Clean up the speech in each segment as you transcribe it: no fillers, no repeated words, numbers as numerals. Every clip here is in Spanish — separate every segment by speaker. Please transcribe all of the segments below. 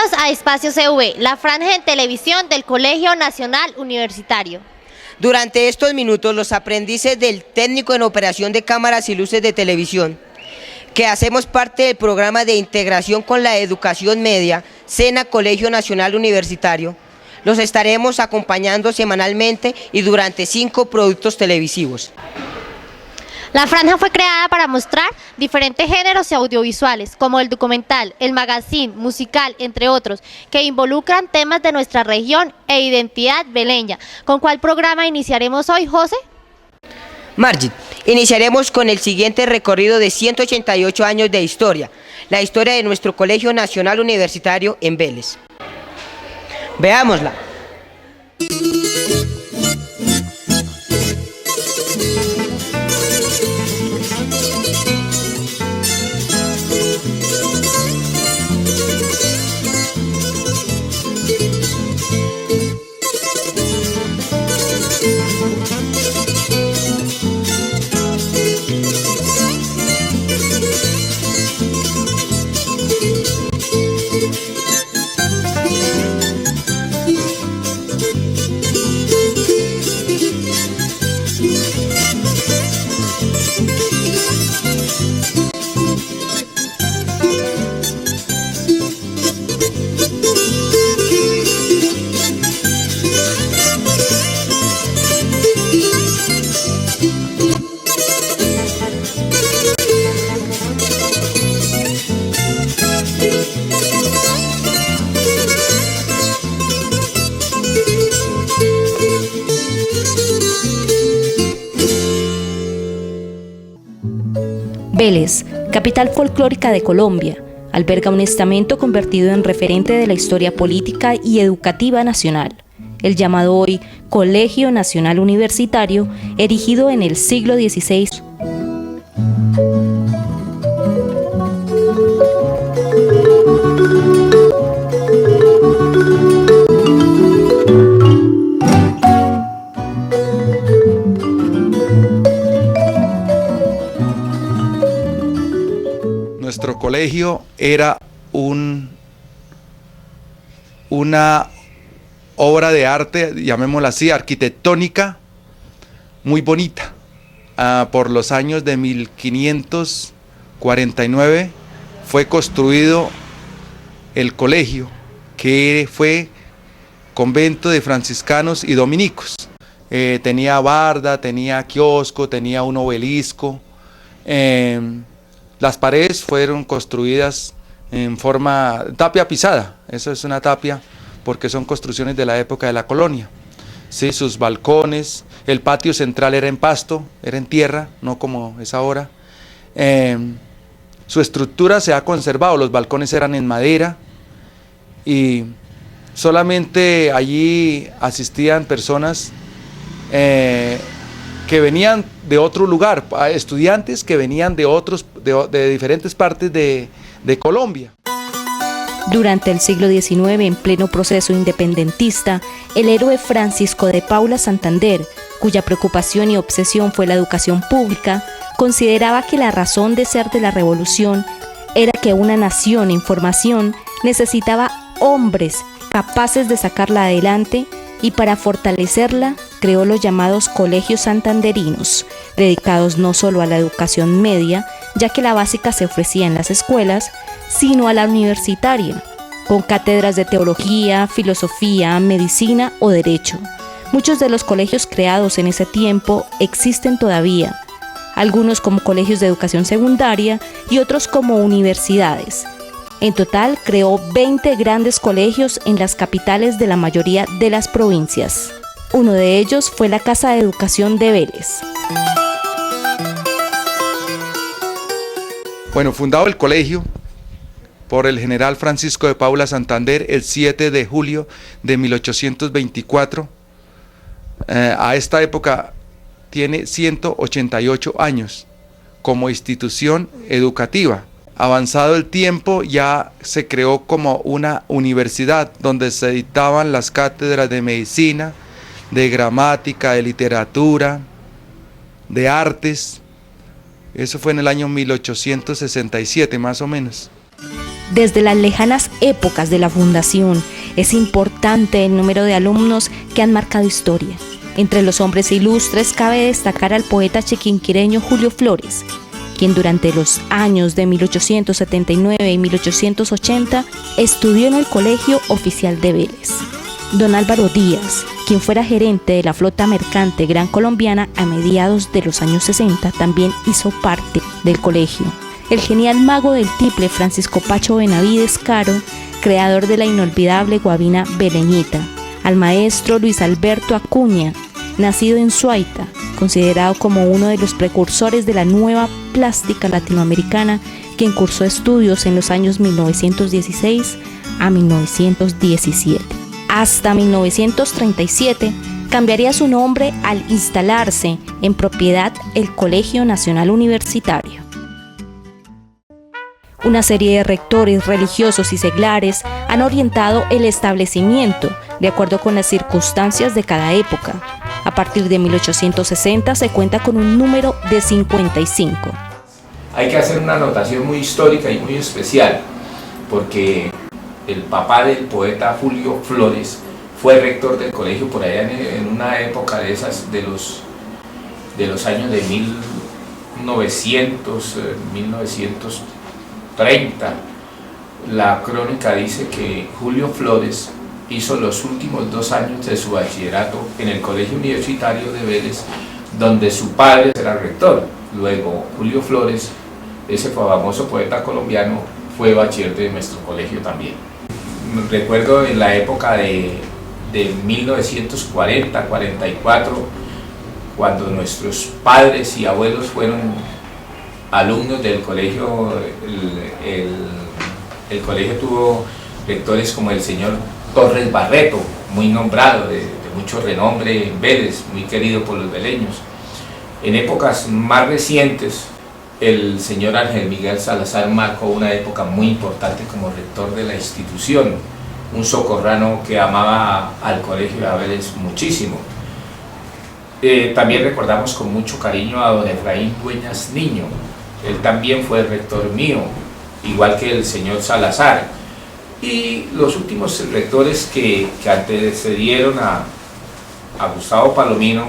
Speaker 1: Bienvenidos a Espacio CV, la franja en televisión del Colegio Nacional Universitario.
Speaker 2: Durante estos minutos, los aprendices del técnico en operación de cámaras y luces de televisión, que hacemos parte del programa de integración con la educación media, SENA Colegio Nacional Universitario, los estaremos acompañando semanalmente y durante 5 productos televisivos.
Speaker 1: La franja fue creada para mostrar diferentes géneros audiovisuales, como el documental, el magazine, musical, entre otros, que involucran temas de nuestra región e identidad beleña. ¿Con cuál programa iniciaremos hoy, José?
Speaker 2: Margit, iniciaremos con el siguiente recorrido de 188 años de historia, la historia de nuestro Colegio Nacional Universitario en Vélez. Veámosla.
Speaker 3: Vélez, capital folclórica de Colombia, alberga un estamento convertido en referente de la historia política y educativa nacional, el llamado hoy Colegio Nacional Universitario, erigido en el siglo XVI.
Speaker 4: Nuestro colegio era una obra de arte, llamémosla así, arquitectónica, muy bonita. Por los años de 1549 fue construido el colegio, que fue convento de franciscanos y dominicos. Tenía barda, tenía kiosco, tenía un obelisco. Las paredes fueron construidas en forma tapia pisada, eso es una tapia porque son construcciones de la época de la colonia. Sí, sus balcones, el patio central era en pasto, era en tierra, no como es ahora. Su estructura se ha conservado, los balcones eran en madera y solamente allí asistían personas que venían de otro lugar, estudiantes que venían de diferentes partes de Colombia.
Speaker 3: Durante el siglo XIX, en pleno proceso independentista, el héroe Francisco de Paula Santander, cuya preocupación y obsesión fue la educación pública, consideraba que la razón de ser de la revolución era que una nación en formación necesitaba hombres capaces de sacarla adelante, y para fortalecerla creó los llamados colegios santanderinos, dedicados no solo a la educación media, ya que la básica se ofrecía en las escuelas, sino a la universitaria, con cátedras de teología, filosofía, medicina o derecho. Muchos de los colegios creados en ese tiempo existen todavía, algunos como colegios de educación secundaria y otros como universidades. En total, creó 20 grandes colegios en las capitales de la mayoría de las provincias. Uno de ellos fue la Casa de Educación de Vélez.
Speaker 4: Bueno, fundado el colegio por el general Francisco de Paula Santander el 7 de julio de 1824, a esta época tiene 188 años como institución educativa. Avanzado el tiempo, ya se creó como una universidad donde se dictaban las cátedras de medicina, de gramática, de literatura, de artes. Eso fue en el año 1867 más o menos.
Speaker 3: Desde las lejanas épocas de la fundación, es importante el número de alumnos que han marcado historia. Entre los hombres ilustres cabe destacar al poeta chiquinquireño Julio Flores, quien durante los años de 1879 y 1880 estudió en el Colegio Oficial de Vélez. Don Álvaro Díaz, quien fuera gerente de la flota mercante Gran Colombiana a mediados de los años 60, también hizo parte del colegio. El genial mago del tiple Francisco Pacho Benavides Caro, creador de la inolvidable guabina Beleñita, al maestro Luis Alberto Acuña, nacido en Suaita, considerado como uno de los precursores de la nueva plástica latinoamericana, quien cursó estudios en los años 1916 a 1917. Hasta 1937 cambiaría su nombre al instalarse en propiedad el Colegio Nacional Universitario. Una serie de rectores religiosos y seglares han orientado el establecimiento de acuerdo con las circunstancias de cada época. A partir de 1860 se cuenta con un número de 55.
Speaker 5: Hay que hacer una anotación muy histórica y muy especial, porque el papá del poeta Julio Flores fue rector del colegio por allá en una época de esas, de los años de 1930. La crónica dice que Julio Flores hizo los últimos 2 años de su bachillerato en el Colegio Universitario de Vélez, donde su padre era rector. Luego Julio Flores, ese famoso poeta colombiano, fue bachiller de nuestro colegio también. Recuerdo en la época de 1940-44, cuando nuestros padres y abuelos fueron alumnos del colegio. El colegio tuvo rectores como el señor Torres Barreto, muy nombrado, de mucho renombre en Vélez, muy querido por los veleños. En épocas más recientes, el señor Ángel Miguel Salazar marcó una época muy importante como rector de la institución, un socorrano que amaba al colegio de Vélez muchísimo. También recordamos con mucho cariño a don Efraín Dueñas Niño. Él también fue rector mío, igual que el señor Salazar. Y los últimos rectores que antecedieron a Gustavo Palomino,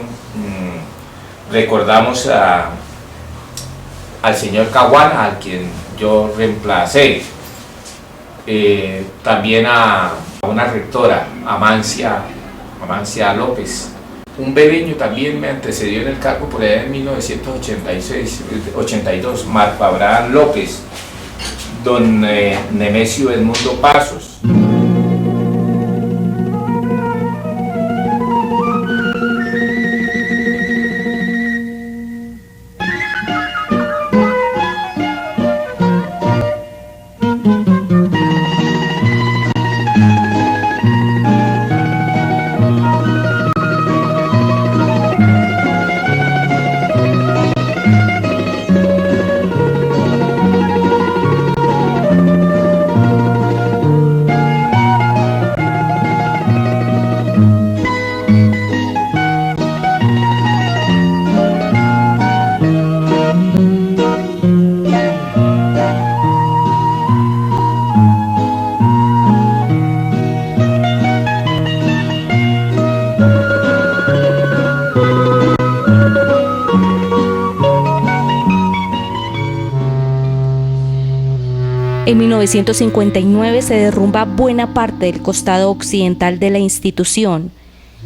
Speaker 5: recordamos al señor Caguana, al quien yo reemplacé, también a una rectora, Amancia López. Un veleño también me antecedió en el cargo por allá en 1982, Marco Abraham López, don Nemesio Edmundo Pasos.
Speaker 3: En 1959 se derrumba buena parte del costado occidental de la institución,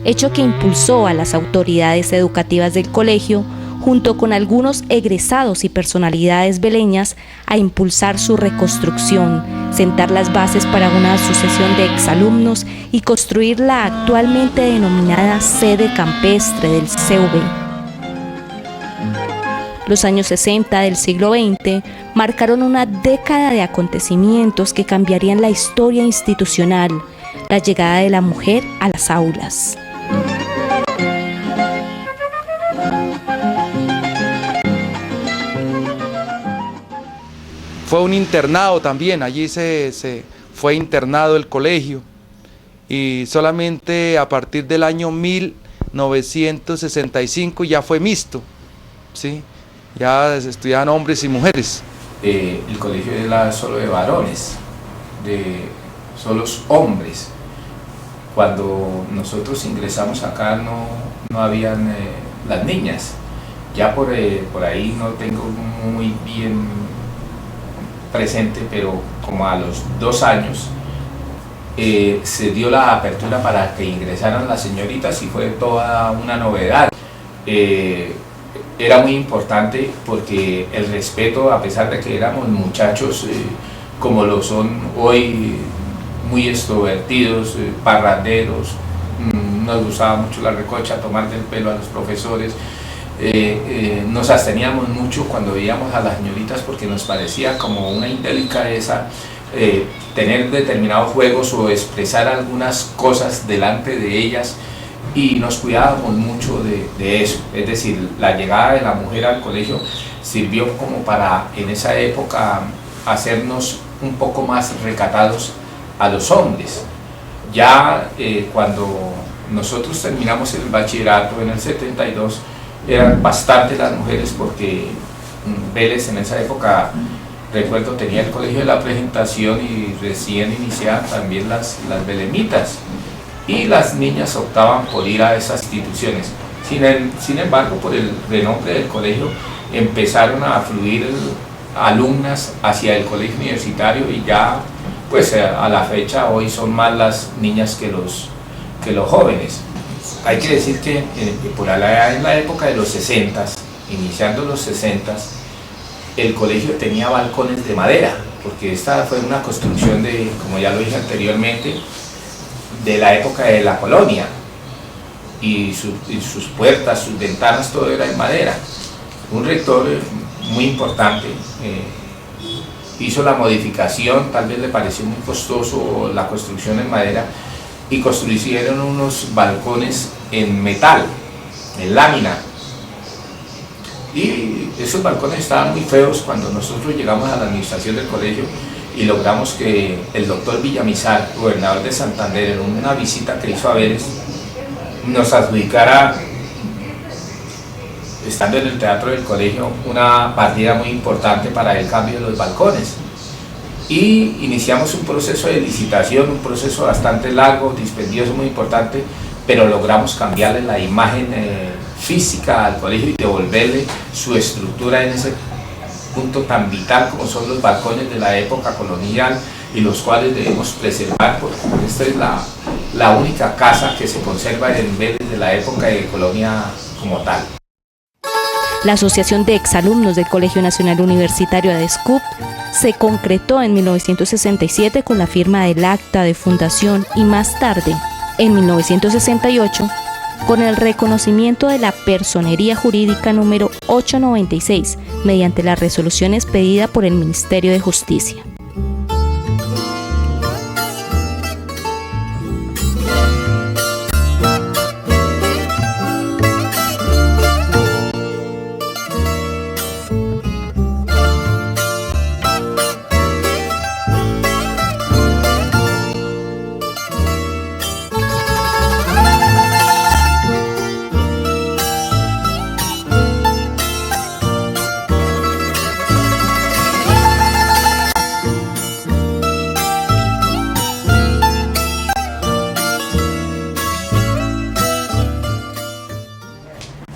Speaker 3: hecho que impulsó a las autoridades educativas del colegio, junto con algunos egresados y personalidades veleñas, a impulsar su reconstrucción, sentar las bases para una sucesión de exalumnos y construir la actualmente denominada sede campestre del CV. Los años 60 del siglo XX marcaron una década de acontecimientos que cambiarían la historia institucional, la llegada de la mujer a las aulas.
Speaker 4: Fue un internado también, allí se fue internado el colegio, y solamente a partir del año 1965 ya fue mixto, ¿sí? Ya estudiaban hombres y mujeres.
Speaker 5: El colegio era solo de varones, de solos hombres. Cuando nosotros ingresamos acá no habían las niñas. Ya por ahí no tengo muy bien presente, pero como a los 2 años se dio la apertura para que ingresaran las señoritas y fue toda una novedad. Era muy importante porque el respeto, a pesar de que éramos muchachos como lo son hoy, muy extrovertidos, parranderos, nos gustaba mucho la recocha, tomar del pelo a los profesores, nos absteníamos mucho cuando veíamos a las señoritas porque nos parecía como una indelicadeza tener determinados juegos o expresar algunas cosas delante de ellas, y nos cuidábamos mucho de eso. Es decir, la llegada de la mujer al colegio sirvió como para en esa época hacernos un poco más recatados a los hombres. Ya cuando nosotros terminamos el bachillerato en el 72, eran bastante las mujeres porque Vélez en esa época, recuerdo, tenía el colegio de la Presentación y recién iniciaban también las belemitas, y las niñas optaban por ir a esas instituciones. Sin embargo, por el renombre del colegio empezaron a fluir alumnas hacia el colegio universitario, y ya pues a la fecha hoy son más las niñas que los jóvenes. Hay que decir que por allá en la época de los 60, iniciando los 60, el colegio tenía balcones de madera, porque esta fue una construcción de, como ya lo dije anteriormente, de la época de la colonia, y sus puertas, sus ventanas, todo era en madera. Un rector muy importante hizo la modificación, tal vez le pareció muy costoso la construcción en madera, y construyeron unos balcones en metal, en lámina, y esos balcones estaban muy feos. Cuando nosotros llegamos a la administración del colegio y logramos que el doctor Villamizar, gobernador de Santander, en una visita que hizo a Vélez, nos adjudicara, estando en el teatro del colegio, una partida muy importante para el cambio de los balcones. Y iniciamos un proceso de licitación, un proceso bastante largo, dispendioso, muy importante, pero logramos cambiarle la imagen física al colegio y devolverle su estructura en ese punto tan vital como son los balcones de la época colonial, y los cuales debemos preservar, porque esta es la única casa que se conserva en Vélez de la época de colonia como tal.
Speaker 3: La Asociación de Exalumnos del Colegio Nacional Universitario ADESCUP se concretó en 1967 con la firma del acta de fundación, y más tarde, en 1968, con el reconocimiento de la personería jurídica número 896 mediante la resolución expedida por el Ministerio de Justicia.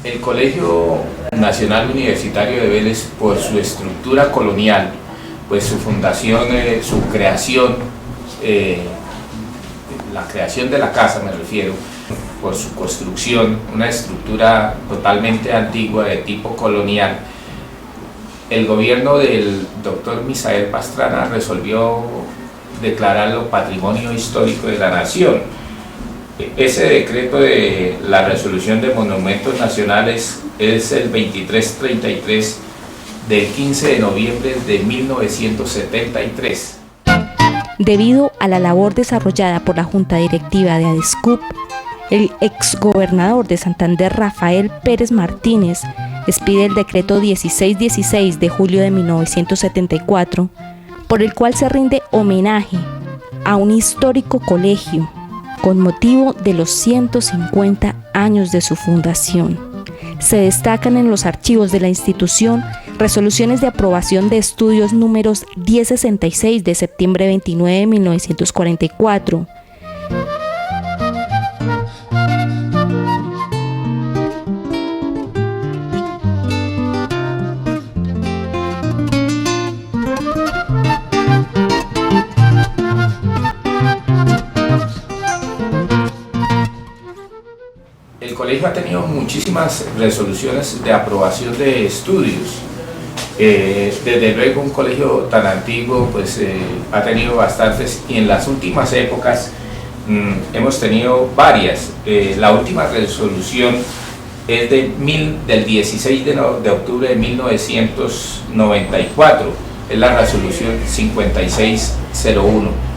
Speaker 5: El Colegio Nacional Universitario de Vélez, por su estructura colonial, pues su fundación, su creación, la creación de la casa me refiero, por su construcción, una estructura totalmente antigua de tipo colonial, el gobierno del doctor Misael Pastrana resolvió declararlo Patrimonio Histórico de la Nación. Ese decreto de la resolución de monumentos nacionales es el 2333 del 15 de noviembre de 1973.
Speaker 3: Debido a la labor desarrollada por la Junta Directiva de ADESCUP, el exgobernador de Santander, Rafael Pérez Martínez, expide el decreto 1616 de julio de 1974, por el cual se rinde homenaje a un histórico colegio con motivo de los 150 años de su fundación. Se destacan en los archivos de la institución Resoluciones de aprobación de estudios números 1066 de septiembre 29 de 1944.
Speaker 5: El colegio ha tenido muchísimas resoluciones de aprobación de estudios. Desde luego un colegio tan antiguo pues ha tenido bastantes, y en las últimas épocas hemos tenido varias. La última resolución es del 16 de octubre de 1994, es la resolución 5601.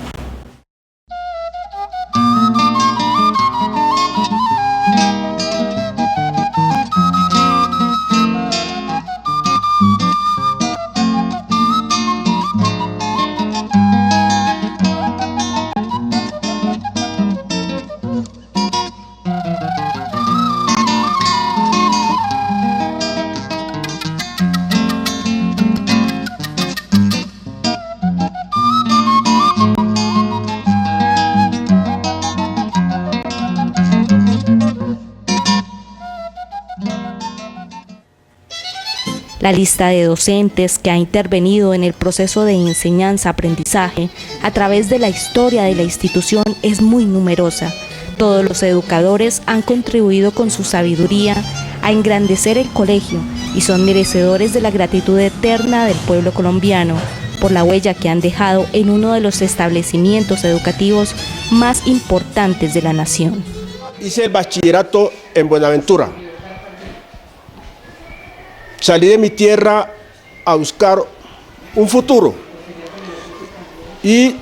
Speaker 3: La lista de docentes que ha intervenido en el proceso de enseñanza-aprendizaje a través de la historia de la institución es muy numerosa. Todos los educadores han contribuido con su sabiduría a engrandecer el colegio y son merecedores de la gratitud eterna del pueblo colombiano por la huella que han dejado en uno de los establecimientos educativos más importantes de la nación.
Speaker 6: Hice el bachillerato en Buenaventura. Salí de mi tierra a buscar un futuro y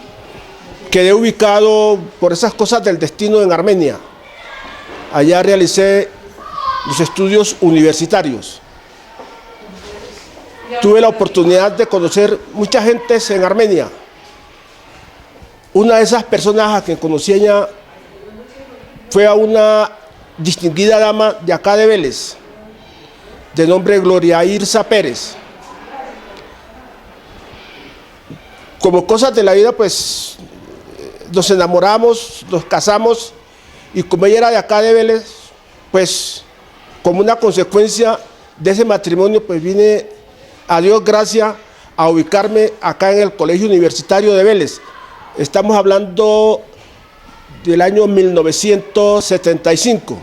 Speaker 6: quedé ubicado por esas cosas del destino en Armenia. Allá realicé los estudios universitarios. Tuve la oportunidad de conocer mucha gente en Armenia. Una de esas personas a quien conocí allá fue a una distinguida dama de acá de Vélez, de nombre Gloria Irsa Pérez. Como cosas de la vida, pues nos enamoramos, nos casamos, y como ella era de acá de Vélez, pues como una consecuencia de ese matrimonio, pues vine, a Dios gracias, a ubicarme acá en el Colegio Universitario de Vélez. Estamos hablando del año 1975.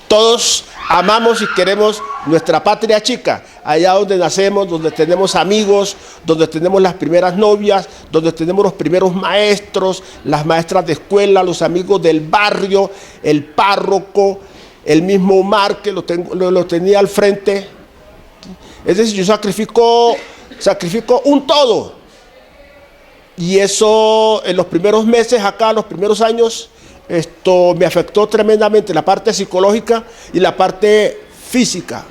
Speaker 6: Todos amamos y queremos nuestra patria chica, allá donde nacemos, donde tenemos amigos, donde tenemos las primeras novias, donde tenemos los primeros maestros, las maestras de escuela, los amigos del barrio, el párroco, el mismo Omar que lo tenía al frente. Es decir, yo sacrifico un todo. Y eso en los primeros meses acá, los primeros años, esto me afectó tremendamente, la parte psicológica y la parte física.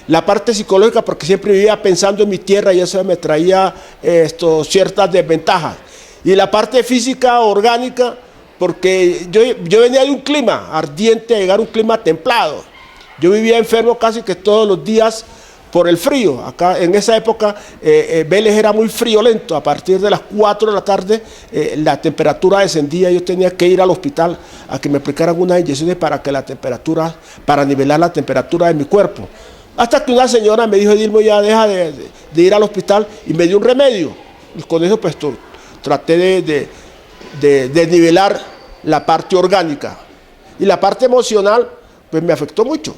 Speaker 6: La parte psicológica porque siempre vivía pensando en mi tierra y eso me traía ciertas desventajas. Y la parte física, orgánica, porque yo venía de un clima ardiente a llegar a un clima templado. Yo vivía enfermo casi que todos los días por el frío. Acá en esa época Vélez era muy friolento. A partir de las 4 de la tarde la temperatura descendía. Yo tenía que ir al hospital a que me aplicaran unas inyecciones para nivelar la temperatura de mi cuerpo. Hasta que una señora me dijo: Edilmo, ya deja de ir al hospital, y me dio un remedio. Y con eso pues traté de nivelar la parte orgánica. Y la parte emocional pues me afectó mucho.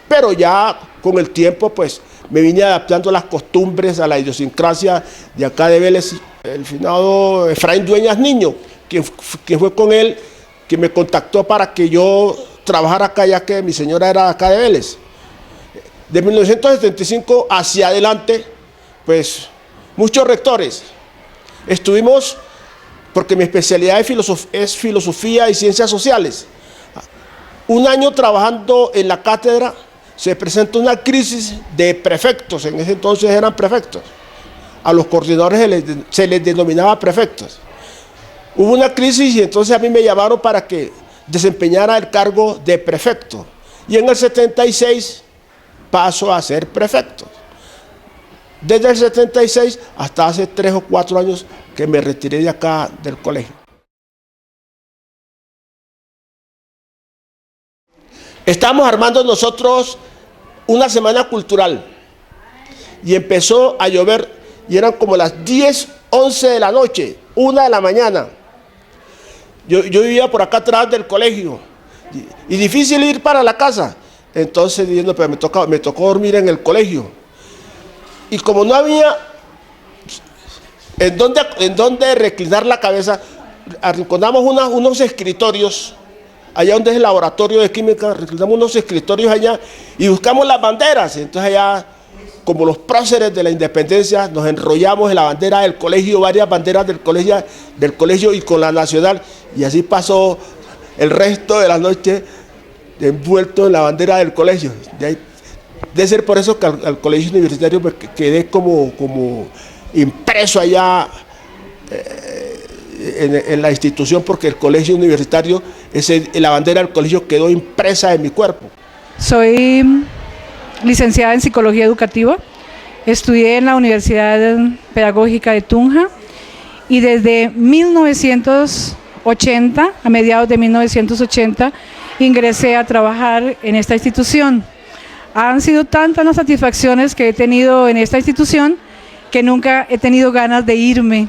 Speaker 6: Pero ya con el tiempo pues me vine adaptando a las costumbres, a la idiosincrasia de acá de Vélez. El finado Efraín Dueñas Niño, quien fue con él, que me contactó para que yo trabajara acá, ya que mi señora era de acá de Vélez. De 1975 hacia adelante, pues muchos rectores. Estuvimos, porque mi especialidad es filosofía y ciencias sociales. Un año trabajando en la cátedra, se presenta una crisis de prefectos. En ese entonces eran prefectos. A los coordinadores se les denominaba prefectos. Hubo una crisis y entonces a mí me llamaron para que desempeñara el cargo de prefecto. Y en el 76 paso a ser prefecto. desde el 76 hasta hace 3 o 4 años que me retiré de acá del colegio. Estamos armando nosotros una semana cultural y empezó a llover y eran como las 10, 11 de la noche, 1 de la mañana. Yo vivía por acá atrás del colegio y difícil ir para la casa. Entonces diciendo, pero me tocó dormir en el colegio. Y como no había en dónde reclinar la cabeza, arrinconamos unos escritorios, allá donde es el laboratorio de química, reclinamos unos escritorios allá y buscamos las banderas. Entonces allá, como los próceres de la independencia, nos enrollamos en la bandera del colegio, varias banderas del colegio y con la nacional. Y así pasó el resto de la noche envuelto en la bandera del colegio. Debe ser por eso que al colegio universitario me quedé como impreso allá en la institución, porque el colegio universitario, la bandera del colegio quedó impresa en mi cuerpo.
Speaker 7: Soy licenciada en Psicología Educativa, estudié en la Universidad Pedagógica de Tunja y desde 1980, a mediados de 1980, ingresé a trabajar en esta institución. Han sido tantas las satisfacciones que he tenido en esta institución que nunca he tenido ganas de irme.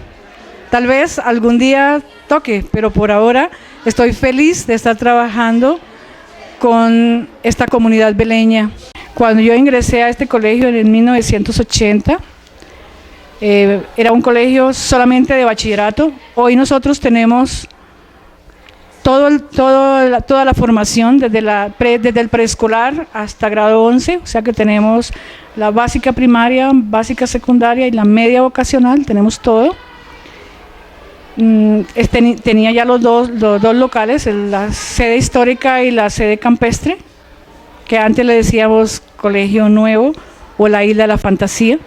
Speaker 7: Tal vez algún día toque, pero por ahora estoy feliz de estar trabajando con esta comunidad beleña. Cuando yo ingresé a este colegio en 1980, era un colegio solamente de bachillerato. Hoy nosotros tenemos toda la formación, desde el preescolar hasta grado 11, o sea que tenemos la básica primaria, básica secundaria y la media vocacional, tenemos todo. Tenía ya los dos locales, la sede histórica y la sede campestre, que antes le decíamos Colegio Nuevo o la Isla de la Fantasía,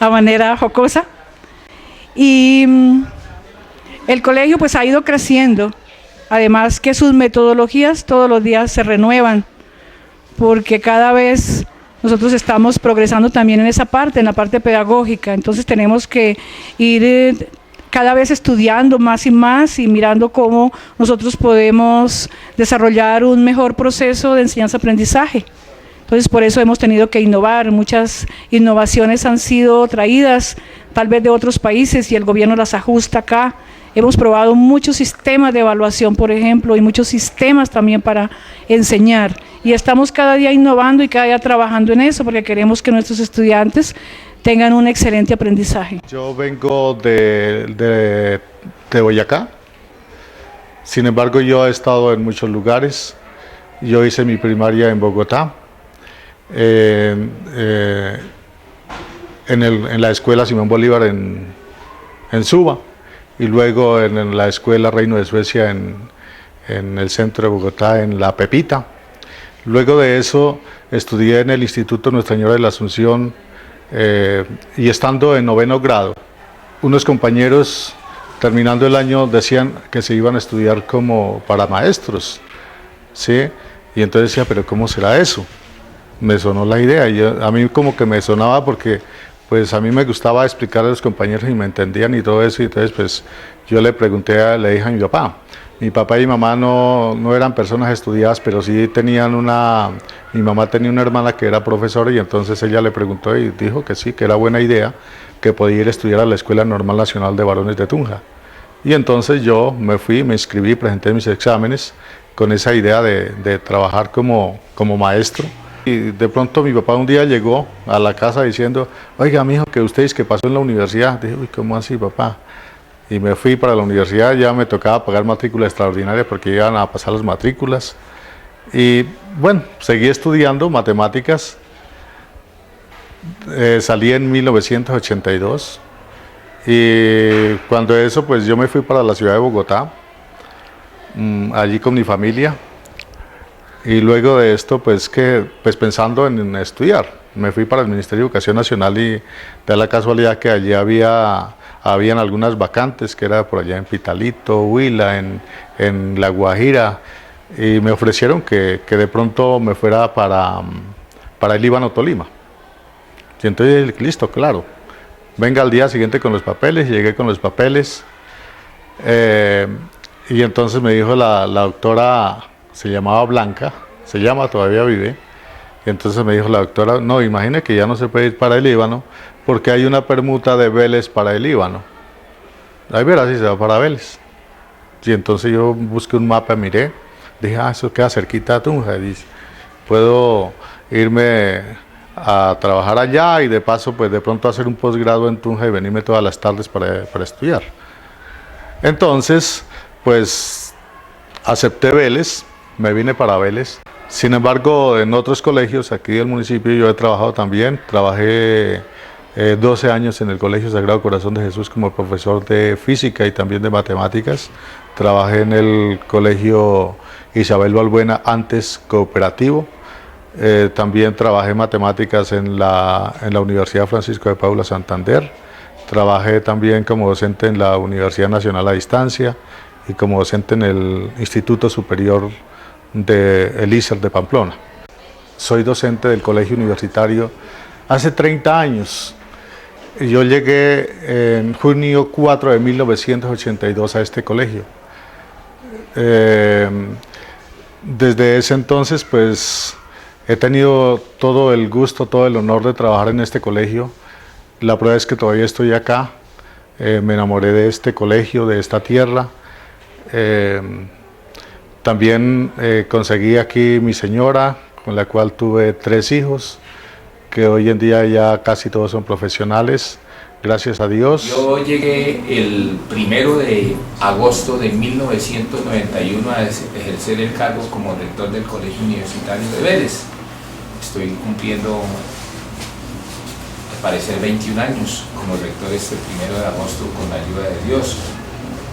Speaker 7: a manera jocosa. Y el colegio pues ha ido creciendo, además que sus metodologías todos los días se renuevan, porque cada vez nosotros estamos progresando también en esa parte, en la parte pedagógica, entonces tenemos que ir cada vez estudiando más y mirando cómo nosotros podemos desarrollar un mejor proceso de enseñanza-aprendizaje. Entonces por eso hemos tenido que innovar, muchas innovaciones han sido traídas tal vez de otros países y el gobierno las ajusta acá. Hemos probado muchos sistemas de evaluación, por ejemplo, y muchos sistemas también para enseñar. Y estamos cada día innovando y cada día trabajando en eso, porque queremos que nuestros estudiantes tengan un excelente aprendizaje.
Speaker 8: Yo vengo de Boyacá, sin embargo yo he estado en muchos lugares. Yo hice mi primaria en Bogotá, en la escuela Simón Bolívar en Suba, y luego en la escuela Reino de Suecia en el centro de Bogotá, en La Pepita. Luego de eso estudié en el Instituto Nuestra Señora de la Asunción, y estando en 9º grado, unos compañeros terminando el año decían que se iban a estudiar como para maestros, ¿sí? Y entonces decía, pero ¿cómo será eso? Me sonó la idea, y a mí como que me sonaba porque pues a mí me gustaba explicar a los compañeros y me entendían y todo eso, y entonces pues yo le dije a mi papá. Mi papá y mi mamá no eran personas estudiadas, pero sí mi mamá tenía una hermana que era profesora, y entonces ella le preguntó y dijo que sí, que era buena idea, que podía ir a estudiar a la Escuela Normal Nacional de Varones de Tunja. Y entonces yo me fui, me inscribí, presenté mis exámenes con esa idea de trabajar como maestro. Y de pronto mi papá un día llegó a la casa diciendo, oiga, mijo, que usted es que pasó en la universidad. Dije, uy, ¿cómo así, papá? Y me fui para la universidad, ya me tocaba pagar matrícula extraordinaria porque iban a pasar las matrículas. Y bueno, seguí estudiando matemáticas, salí en 1982, y cuando eso pues yo me fui para la ciudad de Bogotá, allí con mi familia, y luego de esto pues pensando en estudiar, me fui para el Ministerio de Educación Nacional, y da la casualidad que allí habían algunas vacantes, que era por allá en Pitalito, Huila, en La Guajira, y me ofrecieron que de pronto me fuera para el Líbano, Tolima. Y entonces dije, listo, claro, venga al día siguiente con los papeles. Llegué con los papeles, y entonces me dijo la doctora, se llamaba Blanca, se llama, todavía vive, y entonces me dijo la doctora, no, imagine que ya no se puede ir para el Líbano, porque hay una permuta de Vélez para el Líbano. Ahí verás si se va para Vélez. Y entonces yo busqué un mapa, miré, dije, eso queda cerquita a Tunja, dice, puedo irme a trabajar allá y de paso pues de pronto hacer un posgrado en Tunja y venirme todas las tardes para estudiar. Entonces pues acepté Vélez, me vine para Vélez. Sin embargo, en otros colegios aquí del municipio yo he trabajado también, trabajé 12 años en el Colegio Sagrado Corazón de Jesús como profesor de física y también de matemáticas. Trabajé en el Colegio Isabel Balbuena, antes cooperativo. También trabajé matemáticas en la Universidad Francisco de Paula Santander. Trabajé también como docente en la Universidad Nacional a Distancia y como docente en el Instituto Superior de ISER de Pamplona. Soy docente del Colegio Universitario hace 30 años. Yo llegué en junio 4 de 1982 a este colegio. Desde ese entonces pues he tenido todo el gusto, todo el honor de trabajar en este colegio. La prueba es que todavía estoy acá. Me enamoré de este colegio, de esta tierra. También conseguí aquí mi señora, con la cual tuve 3 hijos, que hoy en día ya casi todos son profesionales, gracias a Dios.
Speaker 5: Yo llegué el 1 de agosto de 1991 a ejercer el cargo como rector del Colegio Universitario de Vélez. Estoy cumpliendo, al parecer, 21 años como rector este 1 de agosto con la ayuda de Dios.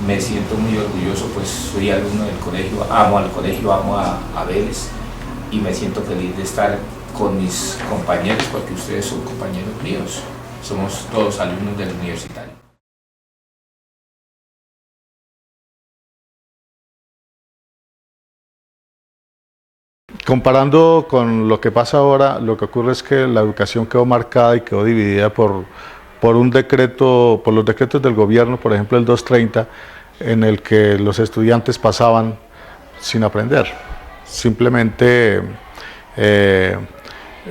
Speaker 5: Me siento muy orgulloso, pues soy alumno del colegio, amo al colegio, amo a Vélez y me siento feliz de estar con mis compañeros, porque ustedes son compañeros míos, somos todos alumnos del universitario.
Speaker 8: Comparando con lo que pasa ahora, lo que ocurre es que la educación quedó marcada y quedó dividida por un decreto, por los decretos del gobierno, por ejemplo el 230, en el que los estudiantes pasaban sin aprender. Simplemente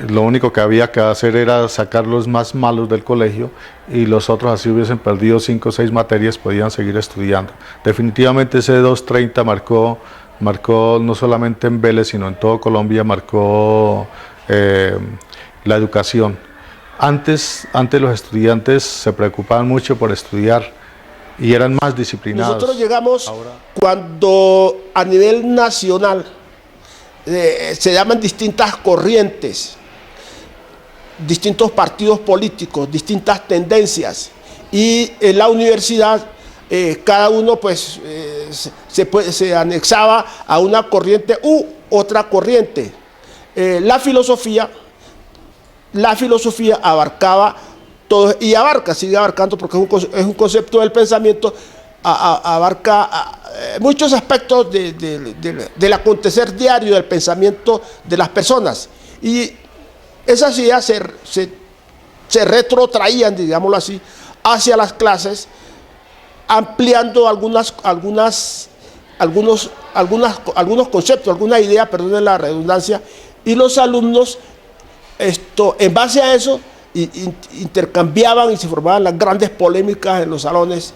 Speaker 8: lo único que había que hacer era sacar los más malos del colegio y los otros, así hubiesen perdido 5 o 6 materias, podían seguir estudiando. Definitivamente ese 230 marcó no solamente en Vélez, sino en todo Colombia, marcó la educación. Antes los estudiantes se preocupaban mucho por estudiar y eran más disciplinados.
Speaker 6: Nosotros llegamos cuando a nivel nacional se llaman distintas corrientes, distintos partidos políticos, distintas tendencias, y en la universidad cada uno pues se anexaba a una corriente u otra corriente. La filosofía abarcaba todo, y sigue abarcando, porque es un concepto del pensamiento, abarca muchos aspectos del acontecer diario del pensamiento de las personas, y esas ideas se retrotraían, digámoslo así, hacia las clases, ampliando algunos conceptos, algunas ideas, perdonen la redundancia, y los alumnos en base a eso intercambiaban y se formaban las grandes polémicas en los salones,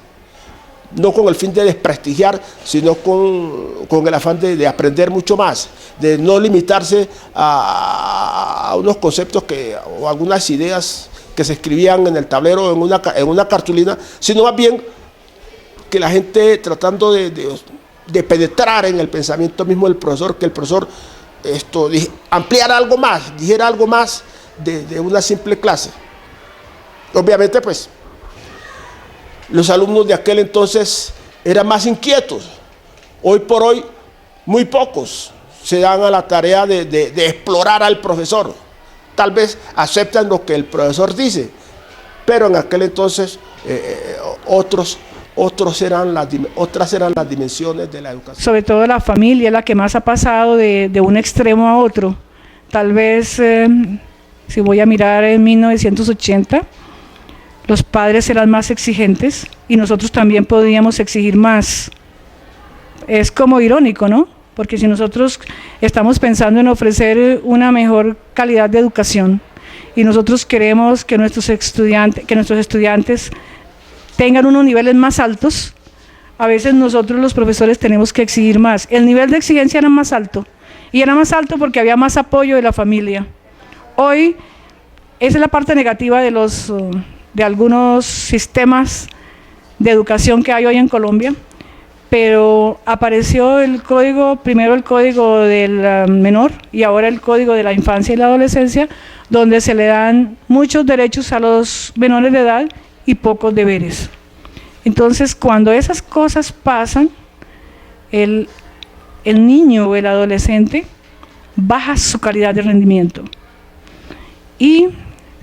Speaker 6: no con el fin de desprestigiar, sino con el afán de aprender mucho más, de no limitarse a unos conceptos o algunas ideas que se escribían en el tablero, en una cartulina, sino más bien que la gente, tratando de penetrar en el pensamiento mismo del profesor, que el profesor ampliara algo más, dijera algo más de una simple clase. Obviamente pues los alumnos de aquel entonces eran más inquietos. Hoy por hoy muy pocos se dan a la tarea de explorar al profesor. Tal vez aceptan lo que el profesor dice, pero en aquel entonces otras eran las dimensiones de la educación.
Speaker 7: Sobre todo la familia es la que más ha pasado de un extremo a otro. Tal vez Si voy a mirar en 1980, los padres eran más exigentes y nosotros también podíamos exigir más. Es como irónico, ¿no? Porque si nosotros estamos pensando en ofrecer una mejor calidad de educación y nosotros queremos que nuestros estudiantes tengan unos niveles más altos, a veces nosotros los profesores tenemos que exigir más. El nivel de exigencia era más alto, y era más alto porque había más apoyo de la familia. Hoy, esa es la parte negativa de algunos sistemas de educación que hay hoy en Colombia, pero apareció primero el código del menor y ahora el código de la infancia y la adolescencia, donde se le dan muchos derechos a los menores de edad y pocos deberes. Entonces, cuando esas cosas pasan, el niño o el adolescente baja su calidad de rendimiento. Y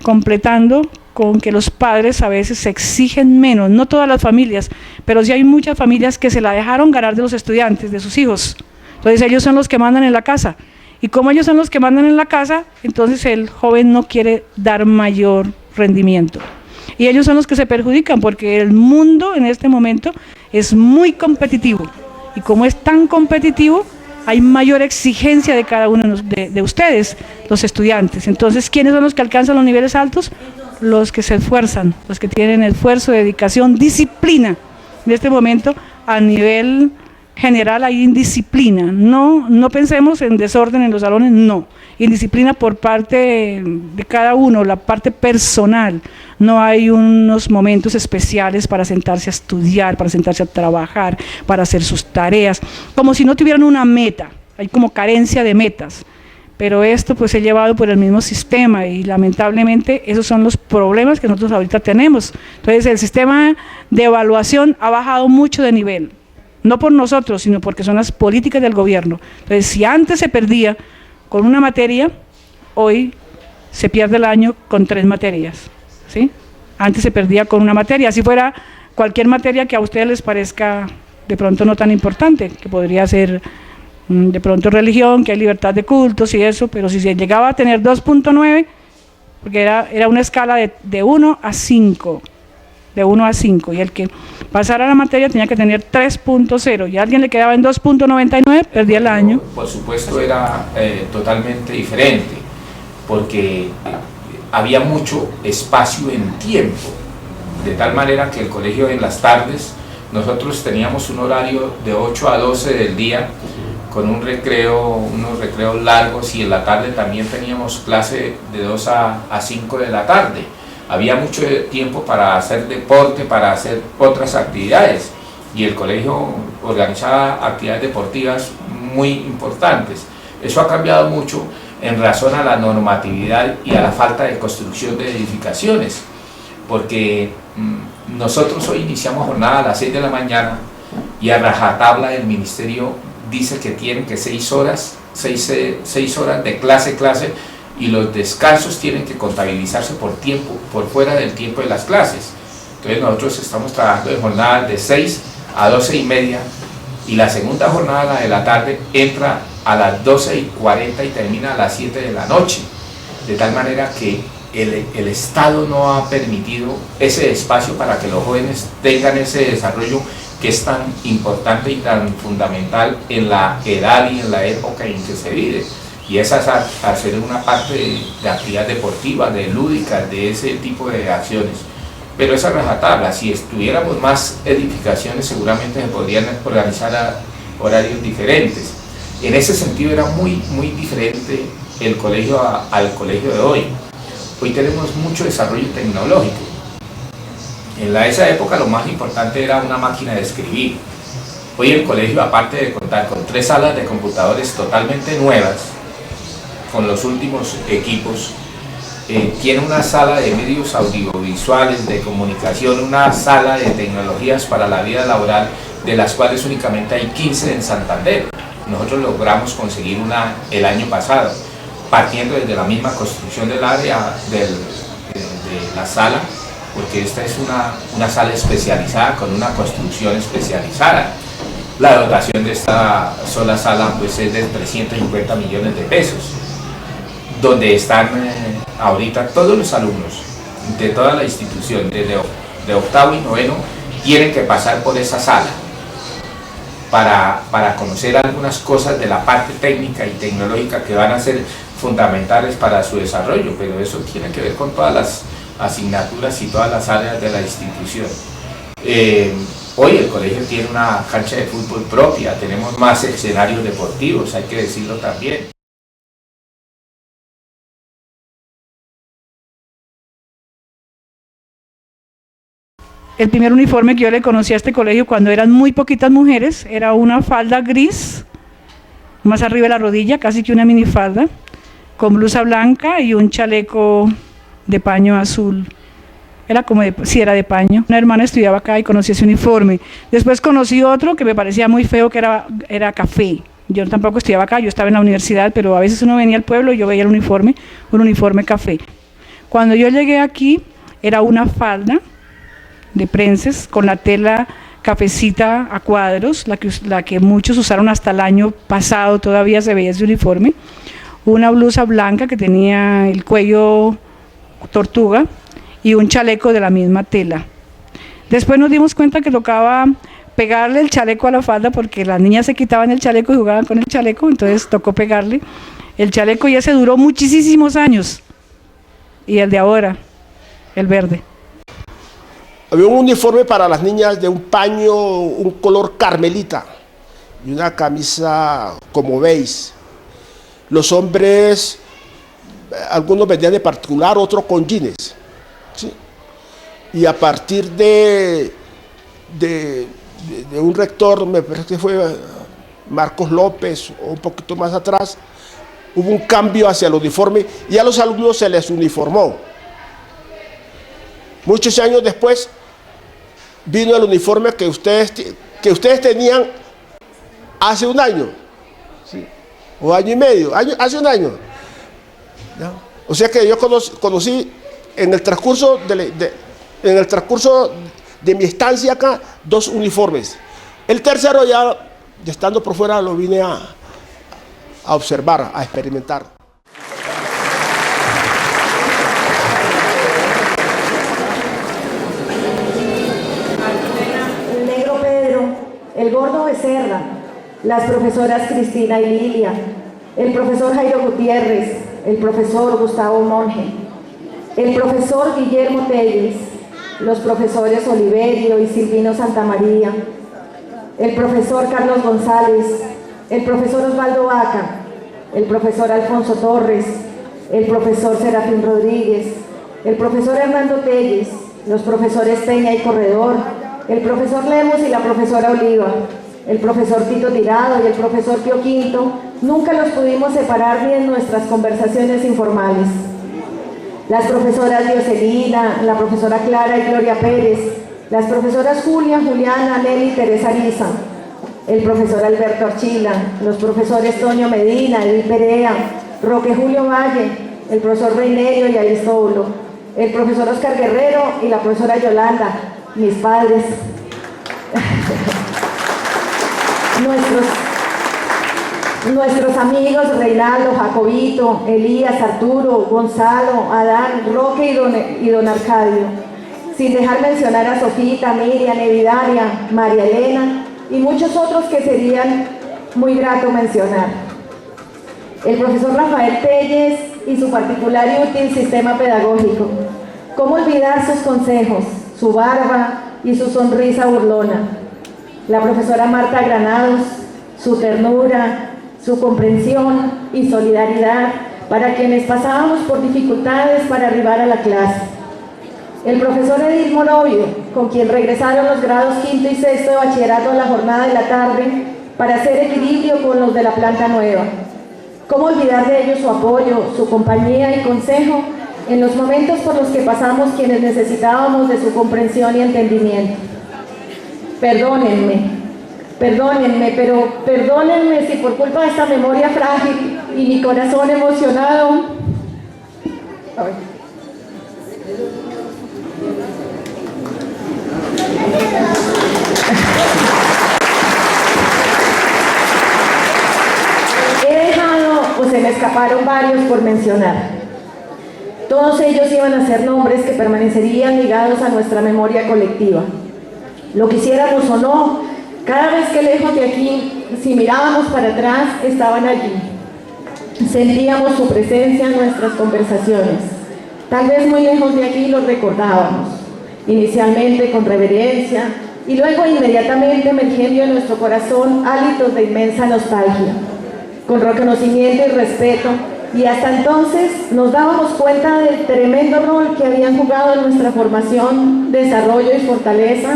Speaker 7: completando con que los padres a veces exigen menos, no todas las familias, pero sí hay muchas familias que se la dejaron ganar de los estudiantes, de sus hijos. Entonces ellos son los que mandan en la casa. Y como ellos son los que mandan en la casa, entonces el joven no quiere dar mayor rendimiento. Y ellos son los que se perjudican porque el mundo en este momento es muy competitivo. Y como es tan competitivo, hay mayor exigencia de cada uno de ustedes, los estudiantes. Entonces, ¿quiénes son los que alcanzan los niveles altos? Los que se esfuerzan, los que tienen esfuerzo, dedicación, disciplina. En este momento, a nivel general, hay indisciplina. No pensemos en desorden en los salones, no. Indisciplina por parte de cada uno, la parte personal. No hay unos momentos especiales para sentarse a estudiar, para sentarse a trabajar, para hacer sus tareas, como si no tuvieran una meta. Hay como carencia de metas. Pero esto pues es llevado por el mismo sistema y lamentablemente esos son los problemas que nosotros ahorita tenemos. Entonces el sistema de evaluación ha bajado mucho de nivel, no por nosotros, sino porque son las políticas del gobierno. Entonces si antes se perdía con una materia, hoy se pierde el año con 3 materias, ¿sí? Antes se perdía con una materia, así fuera cualquier materia que a ustedes les parezca de pronto no tan importante, que podría ser de pronto religión, que hay libertad de cultos y eso, pero si se llegaba a tener 2.9, porque era una escala de 1 a 5, de 1 a 5, y el que pasara la materia tenía que tener 3.0, y a alguien le quedaba en 2.99, perdía el año.
Speaker 5: Por supuesto era totalmente diferente, porque había mucho espacio en tiempo, de tal manera que el colegio en las tardes, nosotros teníamos un horario de 8 a 12 del día, con unos recreos largos, y en la tarde también teníamos clase de 2 a 5 de la tarde. Había mucho tiempo para hacer deporte, para hacer otras actividades, y el colegio organizaba actividades deportivas muy importantes. Eso ha cambiado mucho en razón a la normatividad y a la falta de construcción de edificaciones, porque nosotros hoy iniciamos jornada a las 6 de la mañana y a rajatabla del ministerio dice que tienen que 6 horas de clase, y los descansos tienen que contabilizarse por tiempo, por fuera del tiempo de las clases. Entonces nosotros estamos trabajando en jornadas de 6 a 12:30, y la segunda jornada, la de la tarde, entra a las 12:40 y termina a las 7 de la noche, de tal manera que el Estado no ha permitido ese espacio para que los jóvenes tengan ese desarrollo que es tan importante y tan fundamental en la edad y en la época en que se vive, y es hacer una parte de actividad deportiva, de lúdica, de ese tipo de acciones. Pero esa rajatabla, si tuviéramos más edificaciones, seguramente se podrían organizar horarios diferentes. En ese sentido era muy diferente el colegio al colegio de hoy. Hoy tenemos mucho desarrollo tecnológico. En esa época lo más importante era una máquina de escribir. Hoy el colegio, aparte de contar con 3 salas de computadores totalmente nuevas, con los últimos equipos, tiene una sala de medios audiovisuales, de comunicación, una sala de tecnologías para la vida laboral, de las cuales únicamente hay 15 en Santander. Nosotros logramos conseguir una el año pasado, partiendo desde la misma construcción del área de la sala, porque esta es una sala especializada con una construcción especializada. La dotación de esta sola sala pues es de 350 millones de pesos, donde están ahorita todos los alumnos de toda la institución, de octavo y noveno, tienen que pasar por esa sala para conocer algunas cosas de la parte técnica y tecnológica que van a ser fundamentales para su desarrollo, pero eso tiene que ver con todas las asignaturas y todas las áreas de la institución. Hoy el colegio tiene una cancha de fútbol propia, tenemos más escenarios deportivos, hay que decirlo también.
Speaker 7: El primer uniforme que yo le conocí a este colegio cuando eran muy poquitas mujeres era una falda gris, más arriba de la rodilla, casi que una minifalda, con blusa blanca y un chaleco de paño azul. Era como sí, era de paño. Una hermana estudiaba acá y conocí ese uniforme. Después conocí otro que me parecía muy feo, que era café. Yo tampoco estudiaba acá, yo estaba en la universidad, pero a veces uno venía al pueblo y yo veía el uniforme, un uniforme café. Cuando yo llegué aquí, era una falda de prenses con la tela cafecita a cuadros, la que muchos usaron hasta el año pasado, todavía se veía ese uniforme, una blusa blanca que tenía el cuello tortuga y un chaleco de la misma tela. Después nos dimos cuenta que tocaba pegarle el chaleco a la falda porque las niñas se quitaban el chaleco y jugaban con el chaleco, entonces tocó pegarle el chaleco y ese duró muchísimos años. Y el de ahora, el verde.
Speaker 6: Había un uniforme para las niñas de un paño, un color carmelita y una camisa como beige. Los hombres, algunos vendían de particular, otros con jeans. ¿Sí? Y a partir de un rector, me parece que fue Marcos López o un poquito más atrás, hubo un cambio hacia el uniforme y a los alumnos se les uniformó. Muchos años después vino el uniforme que ustedes tenían hace un año, ¿sí? O año y medio, hace un año. ¿No? O sea que yo conocí en el transcurso de mi estancia acá 2 uniformes. El tercero ya estando por fuera lo vine a observar, a experimentar.
Speaker 9: El negro Pedro, el gordo Becerra, las profesoras Cristina y Lilia, el profesor Jairo Gutiérrez, el profesor Gustavo Monge, el profesor Guillermo Telles, los profesores Oliverio y Silvino Santamaría, el profesor Carlos González, el profesor Osvaldo Vaca, el profesor Alfonso Torres, el profesor Serafín Rodríguez, el profesor Hernando Telles, los profesores Peña y Corredor, el profesor Lemos y la profesora Oliva, el profesor Tito Tirado y el profesor Pío Quinto, nunca los pudimos separar ni en nuestras conversaciones informales. Las profesoras Dioselina, la profesora Clara y Gloria Pérez, las profesoras Julia, Juliana, Nelly y Teresa Ariza, el profesor Alberto Archila, los profesores Toño Medina, Edith Perea, Roque Julio Valle, el profesor Reinerio y Aristóbulo, el profesor Oscar Guerrero y la profesora Yolanda, mis padres. Nuestros amigos Reinaldo, Jacobito, Elías, Arturo, Gonzalo, Adán, Roque y don Arcadio, sin dejar mencionar a Sofita, Miriam, Evidaria, María Elena y muchos otros que serían muy grato mencionar. El profesor Rafael Telles y su particular y útil sistema pedagógico. ¿Cómo olvidar sus consejos, su barba y su sonrisa burlona? La profesora Marta Granados, su ternura, su comprensión y solidaridad para quienes pasábamos por dificultades para arribar a la clase. El profesor Edil Morovio, con quien regresaron los grados 5º y 6º de bachillerato a la jornada de la tarde para hacer equilibrio con los de la planta nueva. ¿Cómo olvidar de ellos su apoyo, su compañía y consejo en los momentos por los que pasamos quienes necesitábamos de su comprensión y entendimiento? Perdónenme, pero perdónenme si por culpa de esta memoria frágil y mi corazón emocionado... he dejado o se me escaparon varios por mencionar. Todos ellos iban a ser nombres que permanecerían ligados a nuestra memoria colectiva. Lo quisiéramos o no, cada vez que lejos de aquí, si mirábamos para atrás, estaban allí. Sentíamos su presencia en nuestras conversaciones. Tal vez muy lejos de aquí los recordábamos, inicialmente con reverencia y luego inmediatamente emergiendo en nuestro corazón hálitos de inmensa nostalgia, con reconocimiento y respeto, y hasta entonces nos dábamos cuenta del tremendo rol que habían jugado en nuestra formación, desarrollo y fortaleza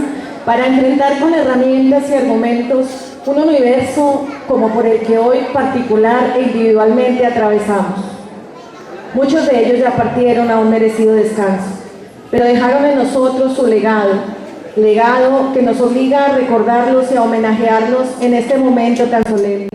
Speaker 9: para enfrentar con herramientas y argumentos un universo como por el que hoy particular e individualmente atravesamos. Muchos de ellos ya partieron a un merecido descanso, pero dejaron en nosotros su legado que nos obliga a recordarlos y a homenajearlos en este momento tan solemne.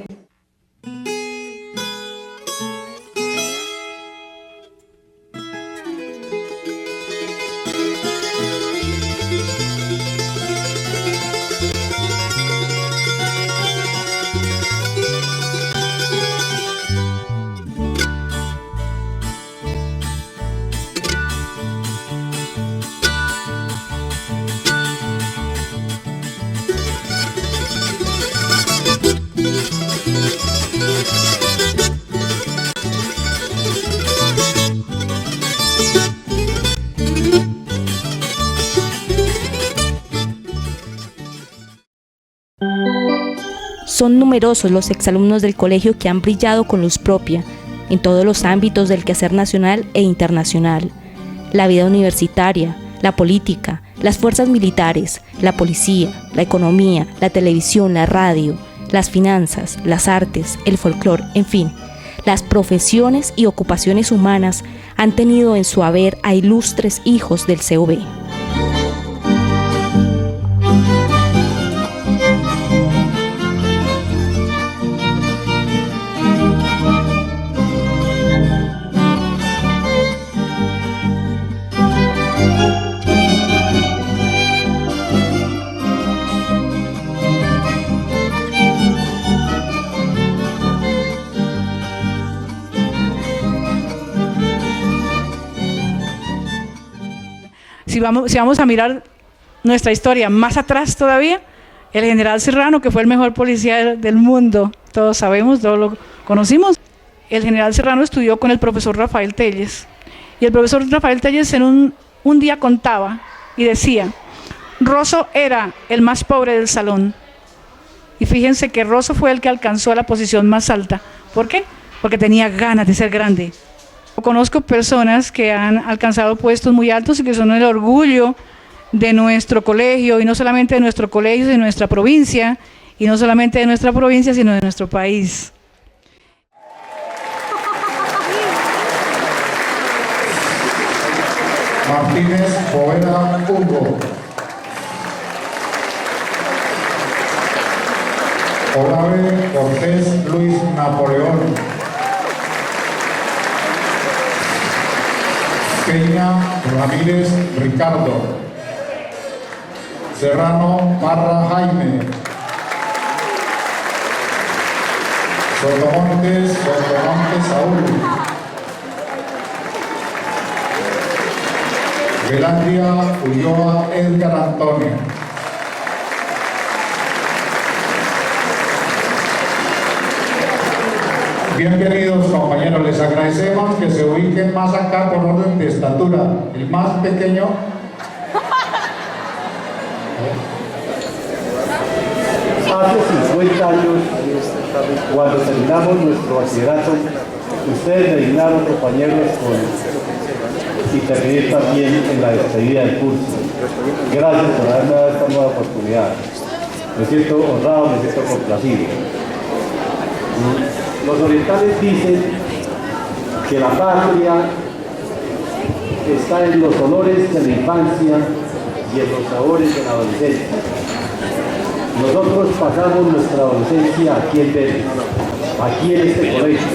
Speaker 3: Son numerosos los exalumnos del colegio que han brillado con luz propia en todos los ámbitos del quehacer nacional e internacional: la vida universitaria, la política, las fuerzas militares, la policía, la economía, la televisión, la radio, las finanzas, las artes, el folclore, en fin, las profesiones y ocupaciones humanas han tenido en su haber a ilustres hijos del CUB.
Speaker 7: Si vamos a mirar nuestra historia más atrás todavía, el general Serrano, que fue el mejor policía del mundo, todos sabemos, todos lo conocimos. El general Serrano estudió con el profesor Rafael Telles, y el profesor Rafael Telles un día contaba y decía: Rosso era el más pobre del salón, y fíjense que Rosso fue el que alcanzó la posición más alta. ¿Por qué? Porque tenía ganas de ser grande. Conozco personas que han alcanzado puestos muy altos y que son el orgullo de nuestro colegio, y no solamente de nuestro colegio, sino de nuestra provincia, y no solamente de nuestra provincia, sino de nuestro país.
Speaker 10: Martínez Poveda Hugo. Olave Cortés Luis Napoleón. Peña Ramírez Ricardo. Serrano Parra Jaime. Sotomontes Saúl. Velandia Ulloa Edgar Antonio. Bienvenidos, compañeros, les agradecemos que se ubiquen más acá por orden de estatura. El más pequeño.
Speaker 11: Hace 50 años, cuando terminamos nuestro bachillerato, ustedes me dignaron, compañeros, y terminé también en la despedida del curso. Gracias por haberme dado esta nueva oportunidad. Me siento honrado, me siento complacido. Los orientales dicen que la patria está en los olores de la infancia y en los sabores de la adolescencia. Nosotros pasamos nuestra adolescencia aquí en Vélez, aquí en este colegio.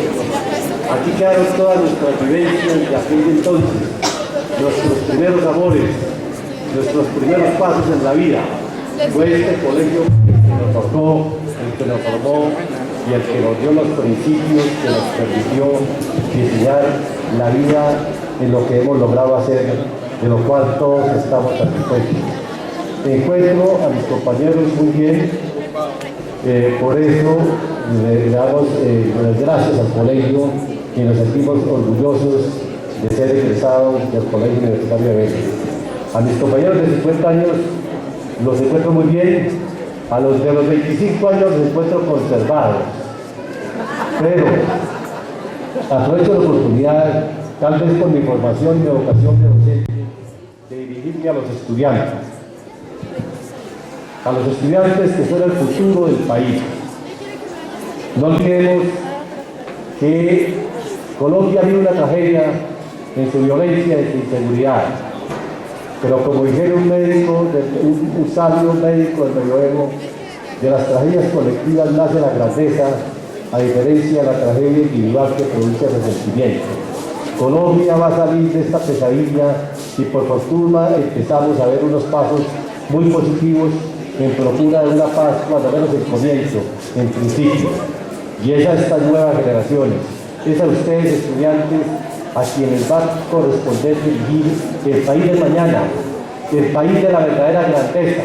Speaker 11: Aquí quedaron todas nuestras vivencias de aquel entonces, nuestros primeros amores, nuestros primeros pasos en la vida. Fue este colegio el que nos forjó, el que nos formó y el que nos dio los principios que nos permitió diseñar la vida en lo que hemos logrado hacer, de lo cual todos estamos satisfechos. Encuentro a mis compañeros muy bien, por eso le damos las gracias al colegio y nos sentimos orgullosos de ser egresados del Colegio Universitario de Vélez. A mis compañeros de 50 años los encuentro muy bien, a los de los 25 años los encuentro conservados, pero aprovecho la oportunidad, tal vez con mi formación y mi vocación de docente, de dirigirme a los estudiantes que son el futuro del país. No olvidemos que Colombia vive una tragedia en su violencia y en su inseguridad, pero como dijera un médico, un sabio médico del medioevo, de las tragedias colectivas nace la grandeza, a diferencia de la tragedia individual que produce resentimiento. Colombia va a salir de esta pesadilla y por fortuna empezamos a ver unos pasos muy positivos en procura de una paz, cuando menos en comienzo, en principio. Y es a estas nuevas generaciones, es a ustedes estudiantes a quienes va a corresponder dirigir el país de mañana, el país de la verdadera grandeza.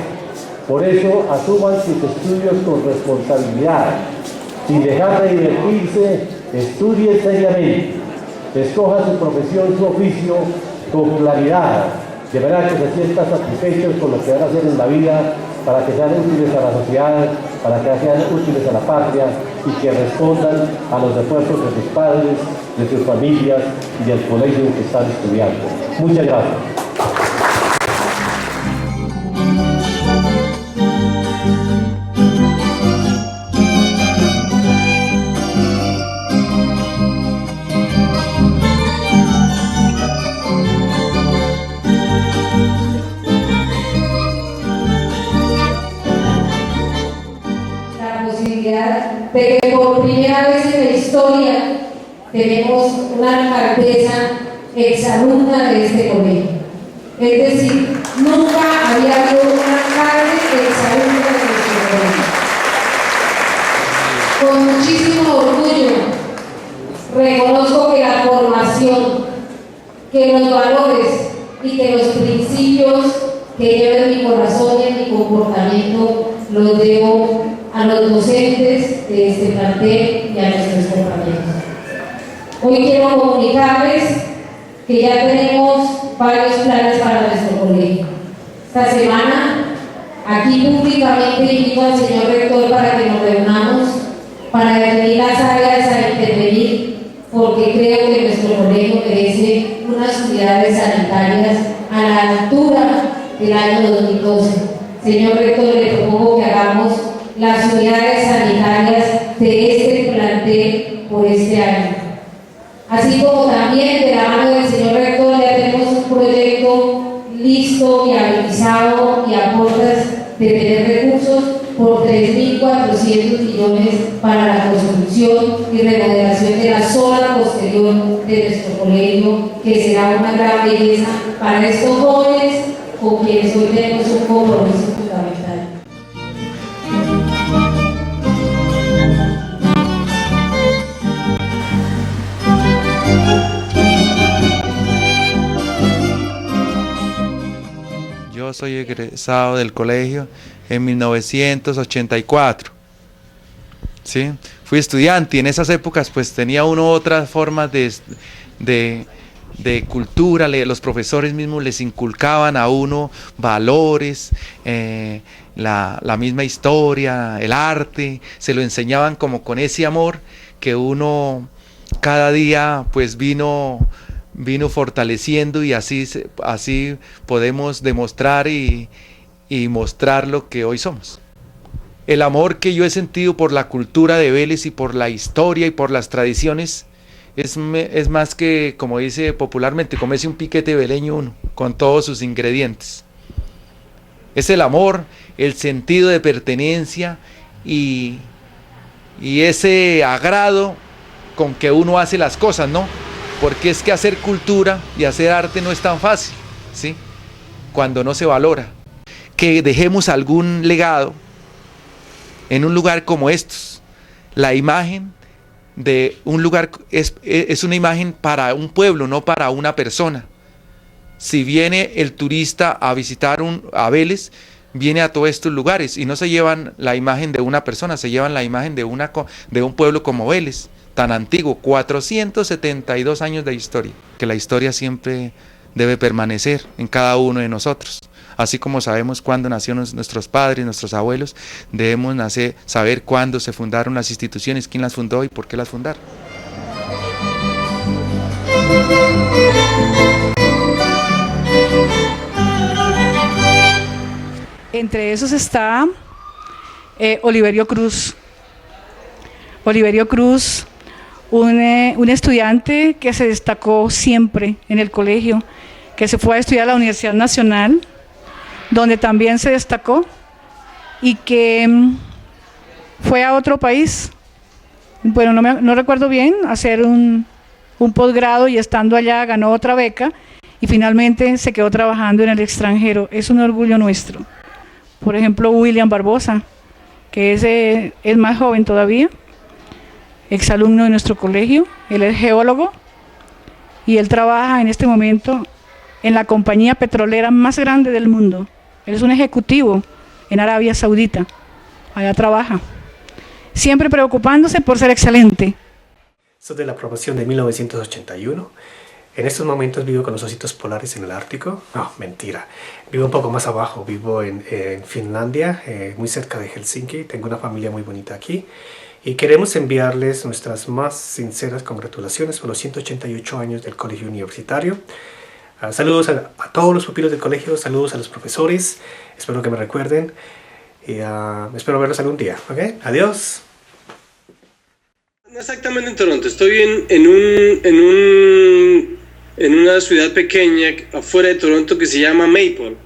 Speaker 11: Por eso asuman sus estudios con responsabilidad, sin dejar de divertirse, estudien seriamente, escoja su profesión, su oficio con claridad, de verdad que se sientan satisfechos con lo que van a hacer en la vida, para que sean útiles a la sociedad, para que sean útiles a la patria y que respondan a los esfuerzos de sus padres, de sus familias y del colegio en que están estudiando. Muchas gracias.
Speaker 12: De que por primera vez en la historia tenemos una alcaldesa exalumna de este colegio. Es decir, nunca había habido una alcalde exalumna de nuestro colegio. Con muchísimo orgullo reconozco que la formación, que los valores y que los principios que llevo en mi corazón y en mi comportamiento los debo a los docentes de este plantel y a nuestros compañeros. Hoy quiero comunicarles que ya tenemos varios planes para nuestro colegio. Esta semana, aquí públicamente invito al señor rector para que nos reunamos para definir las áreas a intervenir, porque creo que nuestro colegio merece unas unidades sanitarias a la altura del año 2012. Señor rector, le propongo que hagamos las unidades sanitarias de este plantel por este año. Así como también de la mano del señor rector ya tenemos un proyecto listo, viabilizado y a puertas de tener recursos por 3.400 millones para la construcción y remodelación de la zona posterior de nuestro colegio, que será una gran belleza para estos jóvenes con quienes hoy tenemos un compromiso fundamental.
Speaker 4: Yo soy egresado del colegio en 1984, ¿sí? Fui estudiante y en esas épocas pues tenía uno otras formas de cultura, los profesores mismos les inculcaban a uno valores, la misma historia, el arte, se lo enseñaban como con ese amor que uno cada día pues vino fortaleciendo, y así podemos demostrar y mostrar lo que hoy somos. El amor que yo he sentido por la cultura de Vélez y por la historia y por las tradiciones es más que, como dice popularmente, comerse un piquete veleño uno, con todos sus ingredientes. Es el amor, el sentido de pertenencia y ese agrado con que uno hace las cosas, ¿no? Porque es que hacer cultura y hacer arte no es tan fácil, ¿sí? Cuando no se valora. Que dejemos algún legado en un lugar como estos, la imagen de un lugar, es una imagen para un pueblo, no para una persona. Si viene el turista a visitar a Vélez, viene a todos estos lugares y no se llevan la imagen de una persona, se llevan la imagen de un pueblo como Vélez, tan antiguo, 472 años de historia, que la historia siempre debe permanecer en cada uno de nosotros. Así como sabemos cuándo nacieron nuestros padres, nuestros abuelos, debemos saber cuándo se fundaron las instituciones, quién las fundó y por qué las fundaron.
Speaker 7: Entre esos está Oliverio Cruz. Oliverio Cruz, un estudiante que se destacó siempre en el colegio, que se fue a estudiar a la Universidad Nacional, donde también se destacó, y que fue a otro país, bueno, no recuerdo bien, a hacer un posgrado, y estando allá ganó otra beca y finalmente se quedó trabajando en el extranjero. Es un orgullo nuestro. Por ejemplo, William Barbosa, que es más joven todavía, exalumno de nuestro colegio. Él es geólogo y él trabaja en este momento en la compañía petrolera más grande del mundo. Él es un ejecutivo en Arabia Saudita, allá trabaja, siempre preocupándose por ser excelente.
Speaker 13: Esto es de la promoción de 1981. En estos momentos vivo con los ositos polares en el Ártico. No, mentira. Vivo un poco más abajo, vivo en Finlandia, muy cerca de Helsinki. Tengo una familia muy bonita aquí. Y queremos enviarles nuestras más sinceras congratulaciones por los 188 años del colegio universitario. Saludos a todos los pupilos del colegio, saludos a los profesores. Espero que me recuerden y espero verlos algún día. ¿Okay? Adiós.
Speaker 14: No exactamente en Toronto, estoy en una ciudad pequeña afuera de Toronto que se llama Maple.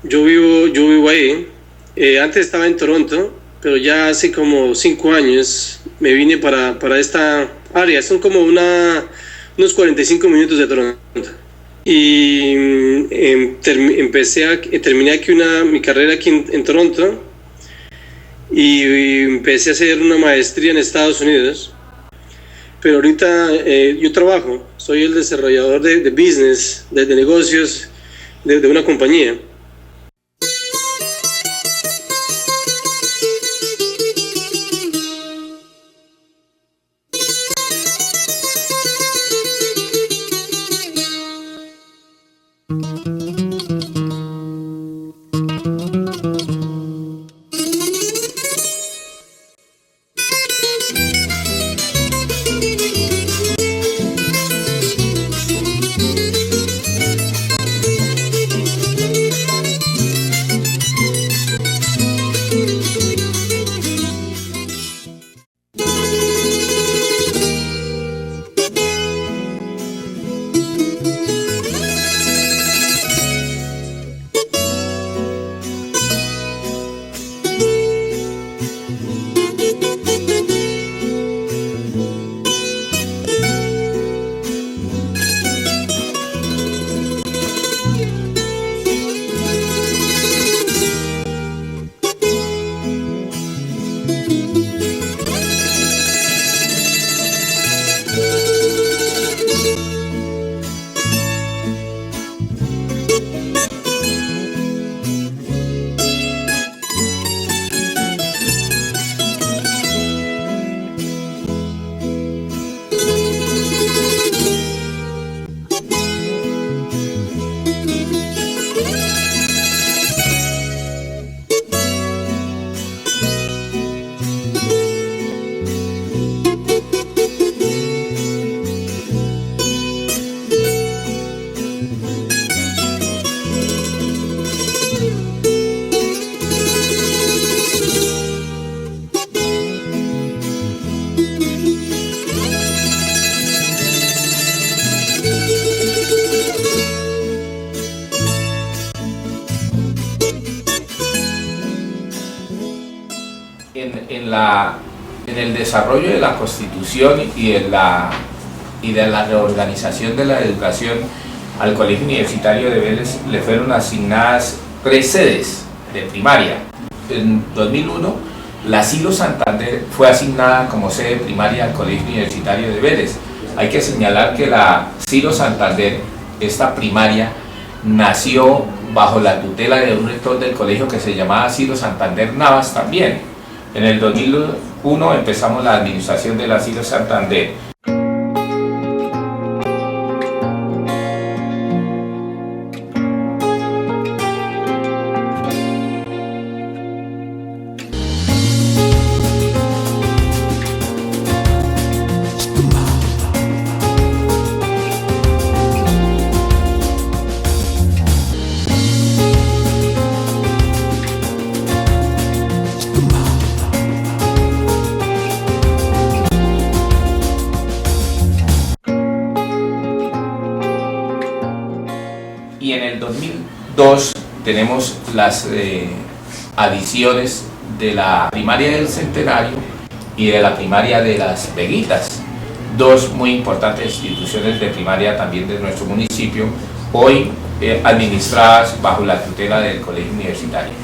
Speaker 14: Yo vivo ahí. Antes estaba en Toronto, pero ya hace como 5 años me vine para esta área. Son como unos 45 minutos de Toronto. Y terminé aquí mi carrera aquí en Toronto. Y empecé a hacer una maestría en Estados Unidos, pero ahorita yo trabajo, soy el desarrollador de business, de negocios de una compañía.
Speaker 5: En el desarrollo de la Constitución y de la reorganización de la educación, al Colegio Universitario de Vélez le fueron asignadas 3 sedes de primaria. En 2001 La Silo Santander fue asignada como sede primaria al Colegio Universitario de Vélez. Hay que señalar que la Silo Santander, esta primaria, nació bajo la tutela de un rector del colegio que se llamaba Silo Santander Navas también. En el 2001 empezamos la administración de la Silo Santander. Y en el 2002 tenemos las adiciones de la primaria del Centenario y de la primaria de las Veguitas, dos muy importantes instituciones de primaria también de nuestro municipio, hoy administradas bajo la tutela del Colegio Universitario.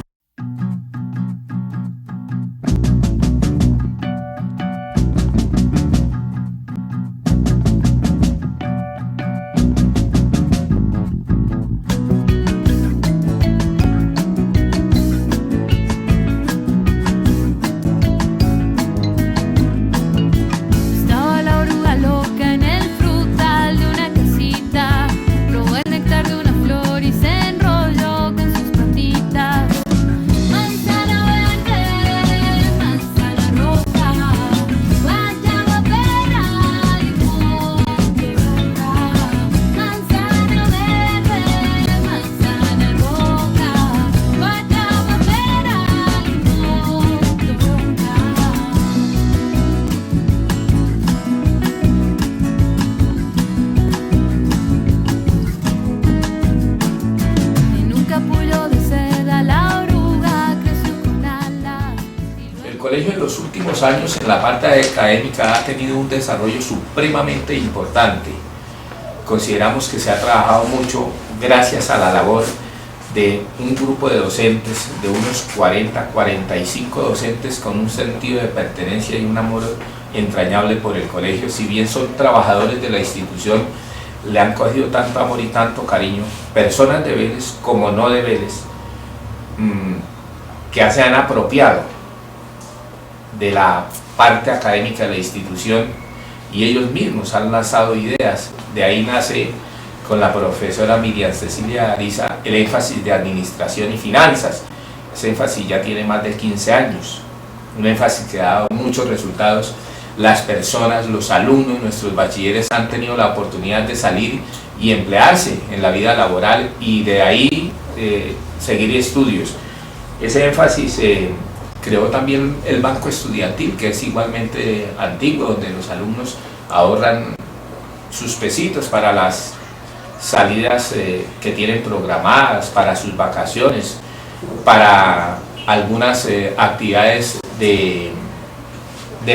Speaker 5: El colegio en los últimos años en la parte académica ha tenido un desarrollo supremamente importante. Consideramos que se ha trabajado mucho gracias a la labor de un grupo de docentes, de unos 40-45 docentes con un sentido de pertenencia y un amor entrañable por el colegio. Si bien son trabajadores de la institución, le han cogido tanto amor y tanto cariño, personas de Vélez como no de Vélez, que se han apropiado de la parte académica de la institución y ellos mismos han lanzado ideas. De ahí nace con la profesora Miriam Cecilia Ariza el énfasis de administración y finanzas. Ese énfasis ya tiene más de 15 años, un énfasis que ha dado muchos resultados. Las personas, los alumnos, nuestros bachilleres han tenido la oportunidad de salir y emplearse en la vida laboral y de ahí seguir estudios. Ese énfasis creó también el banco estudiantil, que es igualmente antiguo, donde los alumnos ahorran sus pesitos para las salidas que tienen programadas, para sus vacaciones, para algunas actividades de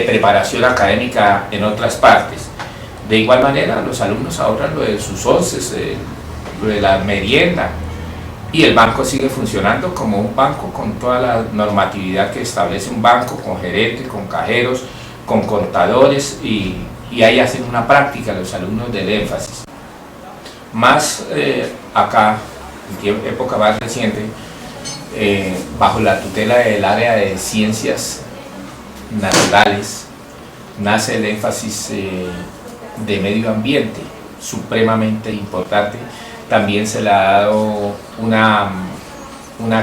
Speaker 5: preparación académica en otras partes. De igual manera, los alumnos ahorran lo de sus onces, lo de la merienda, y el banco sigue funcionando como un banco con toda la normatividad que establece un banco, con gerente, con cajeros, con contadores, y ahí hacen una práctica los alumnos del énfasis. Más acá, en época más reciente, bajo la tutela del área de ciencias naturales, nace el énfasis de medio ambiente, supremamente importante. También se le ha dado una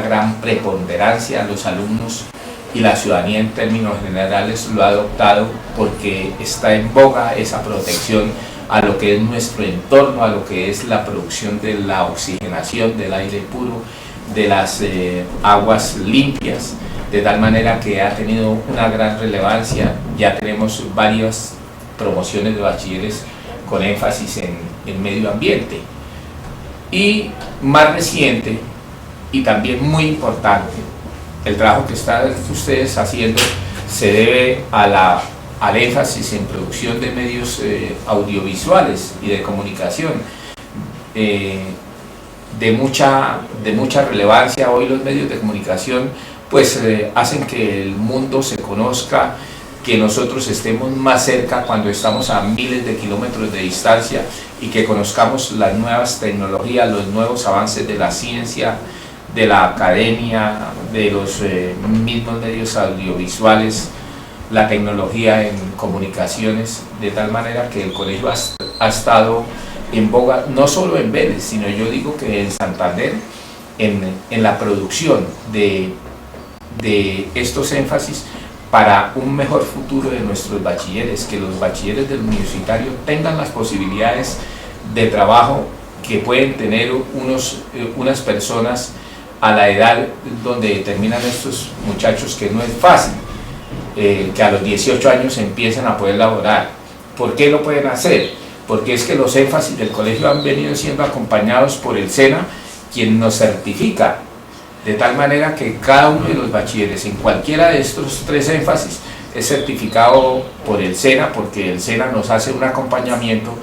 Speaker 5: gran preponderancia a los alumnos y la ciudadanía en términos generales lo ha adoptado porque está en boga esa protección a lo que es nuestro entorno, a lo que es la producción de la oxigenación, del aire puro, de las aguas limpias, de tal manera que ha tenido una gran relevancia. Ya tenemos varias promociones de bachilleres con énfasis en medio ambiente. Y más reciente, y también muy importante, el trabajo que están ustedes haciendo se debe al énfasis en producción de medios audiovisuales y de comunicación. De mucha relevancia hoy los medios de comunicación pues hacen que el mundo se conozca, que nosotros estemos más cerca cuando estamos a miles de kilómetros de distancia y que conozcamos las nuevas tecnologías, los nuevos avances de la ciencia, de la academia, de los mismos medios audiovisuales, la tecnología en comunicaciones, de tal manera que el colegio ha estado en boga, no solo en Vélez, sino yo digo que en Santander, en la producción de estos énfasis para un mejor futuro de nuestros bachilleres, que los bachilleres del universitario tengan las posibilidades de trabajo que pueden tener unas personas a la edad donde terminan estos muchachos, que no es fácil, que a los 18 años empiezan a poder laborar. ¿Por qué lo pueden hacer? Porque es que los énfasis del colegio han venido siendo acompañados por el SENA, quien nos certifica, de tal manera que cada uno de los bachilleres en cualquiera de estos 3 énfasis es certificado por el SENA, porque el SENA nos hace un acompañamiento,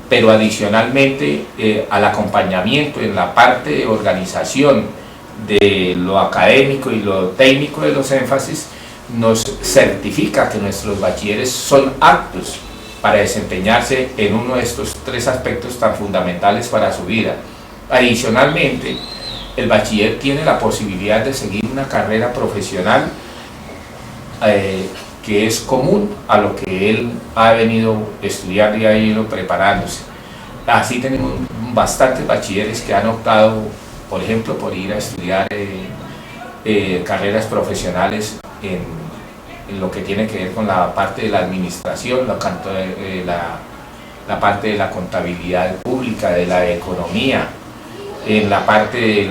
Speaker 5: pero adicionalmente al acompañamiento en la parte de organización de lo académico y lo técnico de los énfasis, nos certifica que nuestros bachilleres son aptos para desempeñarse en uno de estos 3 aspectos tan fundamentales para su vida. Adicionalmente, el bachiller tiene la posibilidad de seguir una carrera profesional que es común a lo que él ha venido estudiando y ha venido preparándose. Así tenemos bastantes bachilleres que han optado, por ejemplo, por ir a estudiar carreras profesionales en lo que tiene que ver con la parte de la administración, la parte de la contabilidad pública, de la economía, en la parte de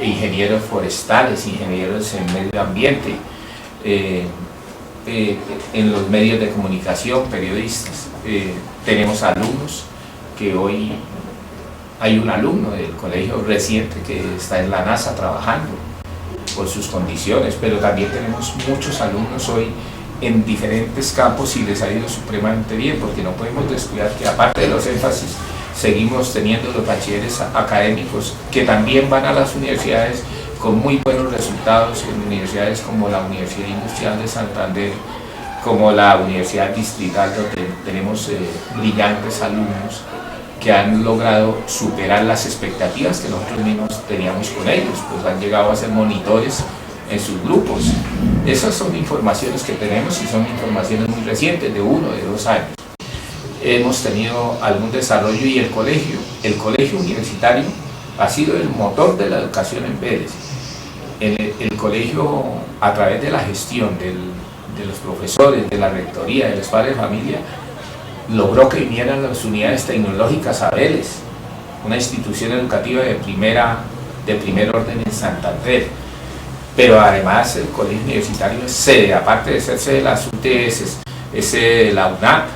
Speaker 5: ingenieros forestales, ingenieros en medio ambiente, en los medios de comunicación, periodistas. Tenemos alumnos, que hoy hay un alumno del colegio reciente que está en la NASA trabajando por sus condiciones, pero también tenemos muchos alumnos hoy en diferentes campos y les ha ido supremamente bien, porque no podemos descuidar que aparte de los énfasis, seguimos teniendo los bachilleres académicos que también van a las universidades con muy buenos resultados, en universidades como la Universidad Industrial de Santander, como la Universidad Distrital, donde tenemos brillantes alumnos que han logrado superar las expectativas que nosotros mismos teníamos con ellos, pues han llegado a ser monitores en sus grupos. Esas son informaciones que tenemos y son informaciones muy recientes, de 1 o de 2 años. Hemos tenido algún desarrollo y el colegio universitario ha sido el motor de la educación en Vélez. El colegio, a través de la gestión de los profesores, de la rectoría, de los padres de familia, logró que vinieran las unidades tecnológicas a Vélez, una institución educativa de primer orden en Santander. Pero además el colegio universitario es sede, aparte de ser sede de las UTS, es sede de la UNAP,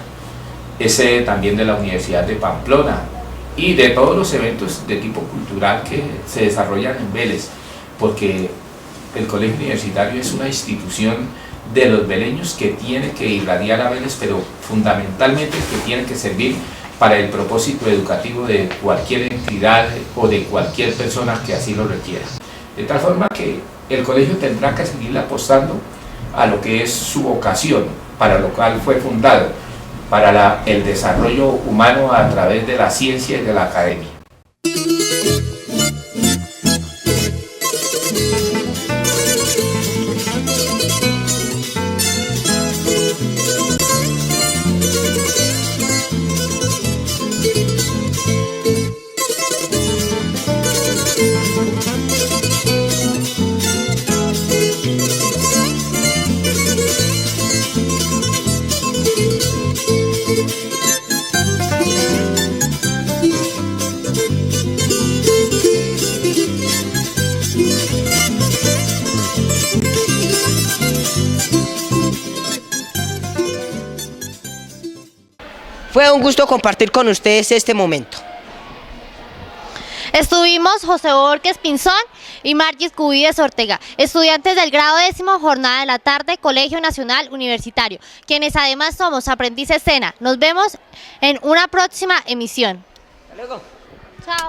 Speaker 5: es sede también de la Universidad de Pamplona y de todos los eventos de tipo cultural que se desarrollan en Vélez, porque el colegio universitario es una institución de los veleños que tiene que irradiar a Vélez, pero fundamentalmente que tiene que servir para el propósito educativo de cualquier entidad o de cualquier persona que así lo requiera. De tal forma que el colegio tendrá que seguir apostando a lo que es su vocación, para lo cual fue fundado, para el desarrollo humano a través de la ciencia y de la academia.
Speaker 2: Fue un gusto compartir con ustedes este momento.
Speaker 1: Estuvimos José Borges Pinzón y Margis Cubides Ortega, estudiantes del grado 10º, jornada de la tarde, Colegio Nacional Universitario, quienes además somos aprendices SENA. Nos vemos en una próxima emisión.
Speaker 2: Hasta luego.
Speaker 1: Chao.